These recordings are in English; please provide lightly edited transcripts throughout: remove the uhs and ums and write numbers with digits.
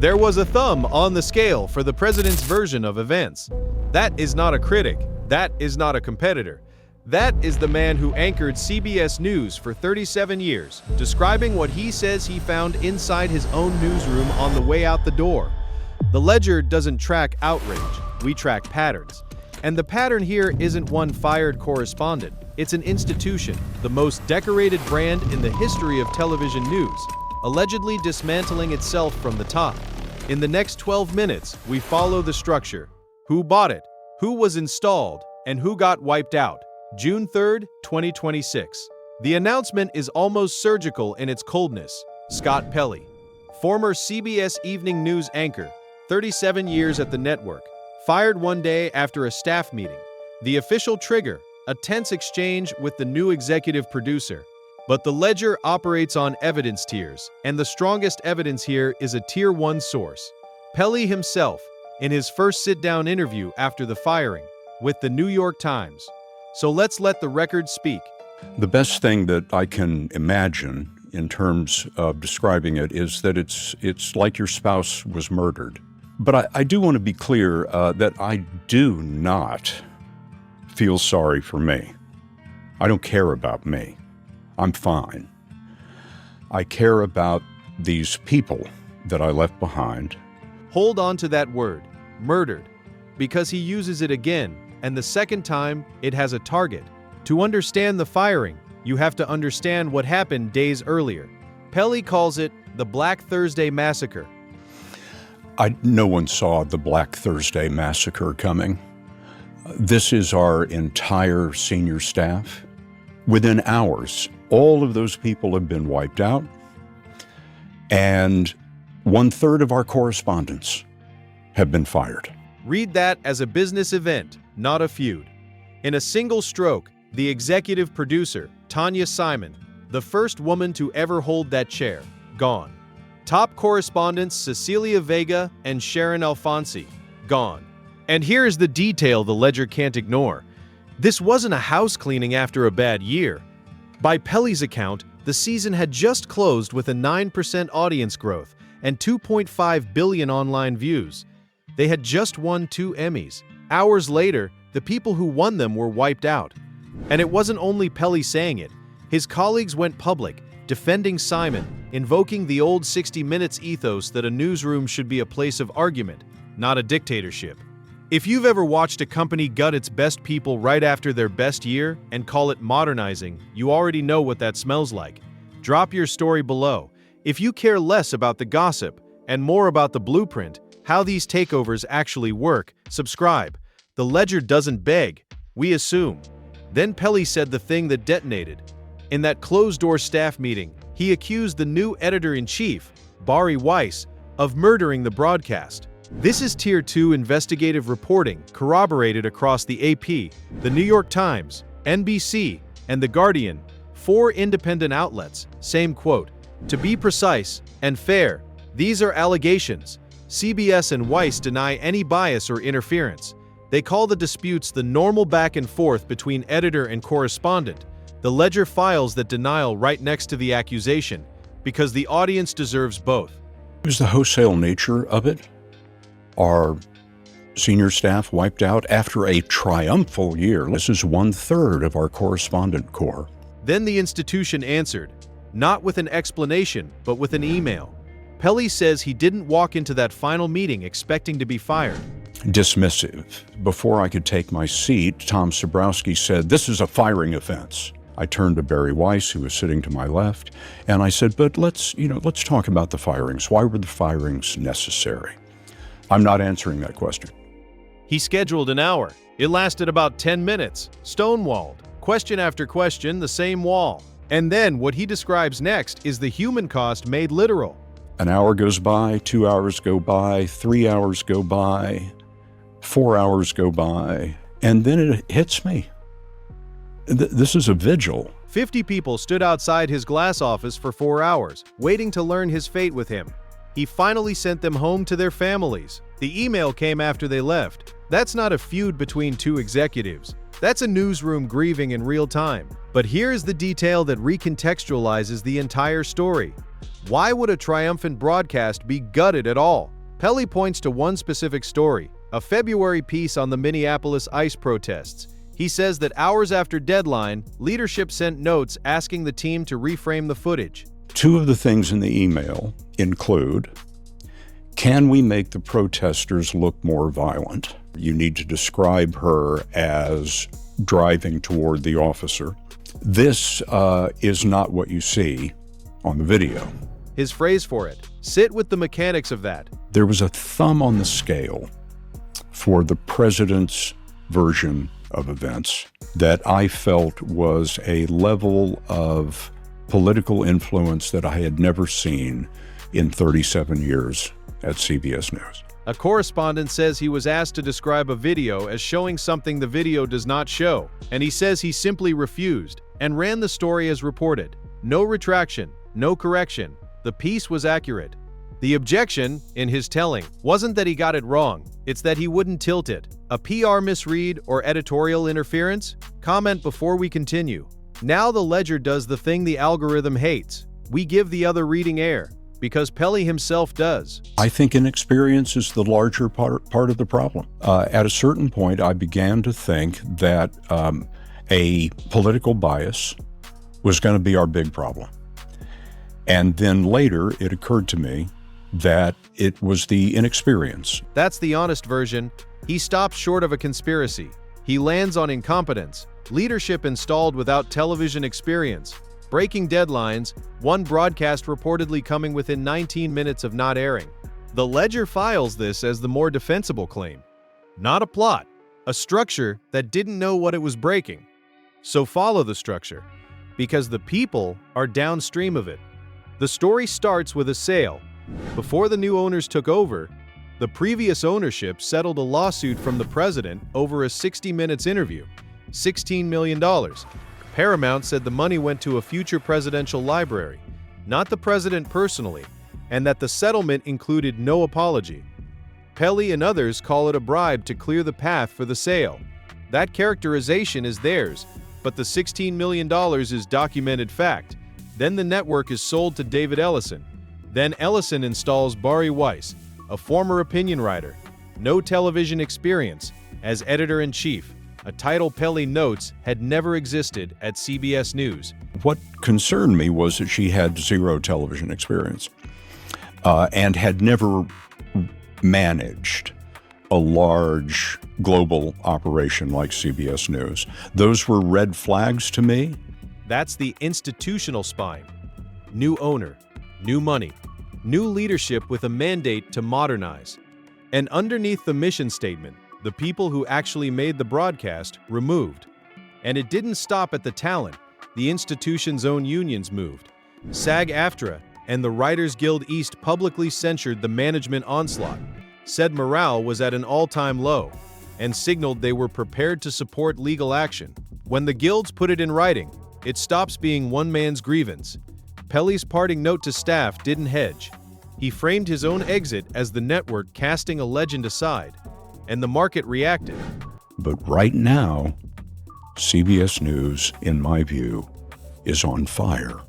There was a thumb on the scale for the president's version of events. That is not a critic. That is not a competitor. That is the man who anchored CBS News for 37 years, describing what he says he found inside his own newsroom on the way out the door. The Ledger doesn't track outrage. We track patterns. And the pattern here isn't one fired correspondent. It's an institution, the most decorated brand in the history of television news, allegedly dismantling itself from the top. In the next 12 minutes, we follow the structure. Who bought it? Who was installed? And who got wiped out? June 3rd, 2026. The announcement is almost surgical in its coldness. Scott Pelley, former CBS Evening News anchor, 37 years at the network, fired one day after a staff meeting. The official trigger, a tense exchange with the new executive producer. But the Ledger operates on evidence tiers, and the strongest evidence here is a Tier 1 source. Pelley himself, in his first sit-down interview after the firing, with the New York Times. So let's let the record speak. The best thing that I can imagine in terms of describing it is that it's like your spouse was murdered. But I do want to be clear that I do not feel sorry for me. I don't care about me. I'm fine. I care about these people that I left behind. Hold on to that word, murdered, because he uses it again, and the second time, it has a target. To understand the firing, you have to understand what happened days earlier. Pelley calls it the Black Thursday Massacre. No one saw the Black Thursday Massacre coming. This is our entire senior staff. Within hours, all of those people have been wiped out, and 1/3 of our correspondents have been fired. Read that as a business event, not a feud. In a single stroke, the executive producer, Tanya Simon, the first woman to ever hold that chair, gone. Top correspondents Cecilia Vega and Sharon Alfonsi, gone. And here's the detail the Ledger can't ignore. This wasn't a house cleaning after a bad year. By Pelley's account, the season had just closed with a 9% audience growth and 2.5 billion online views. They had just won 2 Emmys. Hours later, the people who won them were wiped out. And it wasn't only Pelley saying it. His colleagues went public, defending Simon, invoking the old 60 Minutes ethos that a newsroom should be a place of argument, not a dictatorship. If you've ever watched a company gut its best people right after their best year and call it modernizing, you already know what that smells like. Drop your story below. If you care less about the gossip and more about the blueprint, how these takeovers actually work, subscribe. The Ledger doesn't beg, we assume. Then Pelley said the thing that detonated. In that closed-door staff meeting, he accused the new editor-in-chief, Bari Weiss, of murdering the broadcast. This is Tier 2 investigative reporting corroborated across the AP, the New York Times, NBC, and The Guardian, 4 independent outlets, same quote. To be precise and fair, these are allegations. CBS and Weiss deny any bias or interference. They call the disputes the normal back and forth between editor and correspondent. The Ledger files that denial right next to the accusation, because the audience deserves both. It was the wholesale nature of it. Our senior staff wiped out after a triumphal year. This is 1/3 of our correspondent corps. Then the institution answered, not with an explanation, but with an email. Pelley says he didn't walk into that final meeting expecting to be fired. Dismissive. Before I could take my seat, Tom Sabrowski said, "This is a firing offense." I turned to Bari Weiss, who was sitting to my left, and I said, "But let's talk about the firings. Why were the firings necessary?" I'm not answering that question. He scheduled an hour. It lasted about 10 minutes, stonewalled, question after question, the same wall. And then what he describes next is the human cost made literal. An hour goes by, 2 hours go by, 3 hours go by, 4 hours go by, and then it hits me. This is a vigil. 50 people stood outside his glass office for 4 hours, waiting to learn his fate with him. He finally sent them home to their families. The email came after they left. That's not a feud between 2 executives. That's a newsroom grieving in real time. But here's the detail that recontextualizes the entire story. Why would a triumphant broadcast be gutted at all? Pelley points to one specific story, a February piece on the Minneapolis ICE protests. He says that hours after deadline, leadership sent notes asking the team to reframe the footage. Two of the things in the email include, can we make the protesters look more violent? You need to describe her as driving toward the officer. This is not what you see on the video. His phrase for it, sit with the mechanics of that. There was a thumb on the scale for the president's version of events that I felt was a level of political influence that I had never seen in 37 years at CBS News. A correspondent says he was asked to describe a video as showing something the video does not show, and he says he simply refused and ran the story as reported. No retraction, no correction. The piece was accurate. The objection, in his telling, wasn't that he got it wrong, it's that he wouldn't tilt it. A PR misread or editorial interference? Comment before we continue. Now the Ledger does the thing the algorithm hates. We give the other reading air, because Pelley himself does. I think inexperience is the larger part of the problem. At a certain point, I began to think that a political bias was going to be our big problem. And then later, it occurred to me that it was the inexperience. That's the honest version. He stops short of a conspiracy. He lands on incompetence, leadership installed without television experience, breaking deadlines, one broadcast reportedly coming within 19 minutes of not airing. The Ledger files this as the more defensible claim. Not a plot, a structure that didn't know what it was breaking. So follow the structure, because the people are downstream of it. The story starts with a sale. Before the new owners took over, the previous ownership settled a lawsuit from the president over a 60 Minutes interview, $16 million. Paramount said the money went to a future presidential library, not the president personally, and that the settlement included no apology. Pelley and others call it a bribe to clear the path for the sale. That characterization is theirs, but the $16 million is documented fact. Then the network is sold to David Ellison. Then Ellison installs Bari Weiss, a former opinion writer, no television experience, as editor-in-chief, a title Pelley notes had never existed at CBS News. What concerned me was that she had zero television experience and had never managed a large global operation like CBS News. Those were red flags to me. That's the institutional spine. New owner, new money, new leadership with a mandate to modernize. And underneath the mission statement, the people who actually made the broadcast removed. And it didn't stop at the talent. The institution's own unions moved. SAG-AFTRA and the Writers Guild East publicly censured the management onslaught, said morale was at an all-time low, and signaled they were prepared to support legal action. When the guilds put it in writing, it stops being one man's grievance. Pelley's parting note to staff didn't hedge. He framed his own exit as the network casting a legend aside, and the market reacted. But right now, CBS News, in my view, is on fire.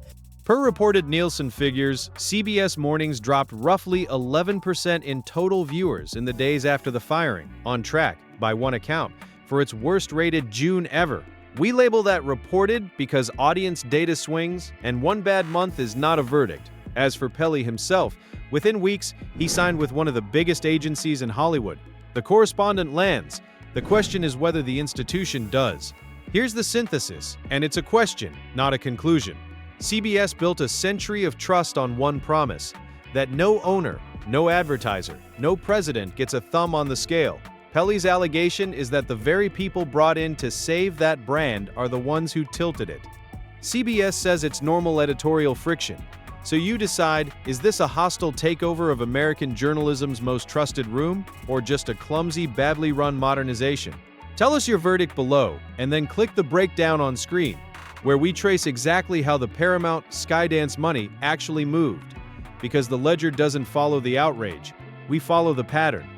Per reported Nielsen figures, CBS Mornings dropped roughly 11% in total viewers in the days after the firing, on track, by one account, for its worst-rated June ever. We label that reported because audience data swings, and one bad month is not a verdict. As for Pelley himself, within weeks, he signed with one of the biggest agencies in Hollywood. The correspondent lands. The question is whether the institution does. Here's the synthesis, and it's a question, not a conclusion. CBS built a century of trust on one promise, that no owner, no advertiser, no president gets a thumb on the scale. Pelley's allegation is that the very people brought in to save that brand are the ones who tilted it. CBS says it's normal editorial friction. So you decide, is this a hostile takeover of American journalism's most trusted room, or just a clumsy, badly run modernization? Tell us your verdict below, and then click the breakdown on screen, where we trace exactly how the Paramount Skydance money actually moved. Because the Ledger doesn't follow the outrage, we follow the pattern.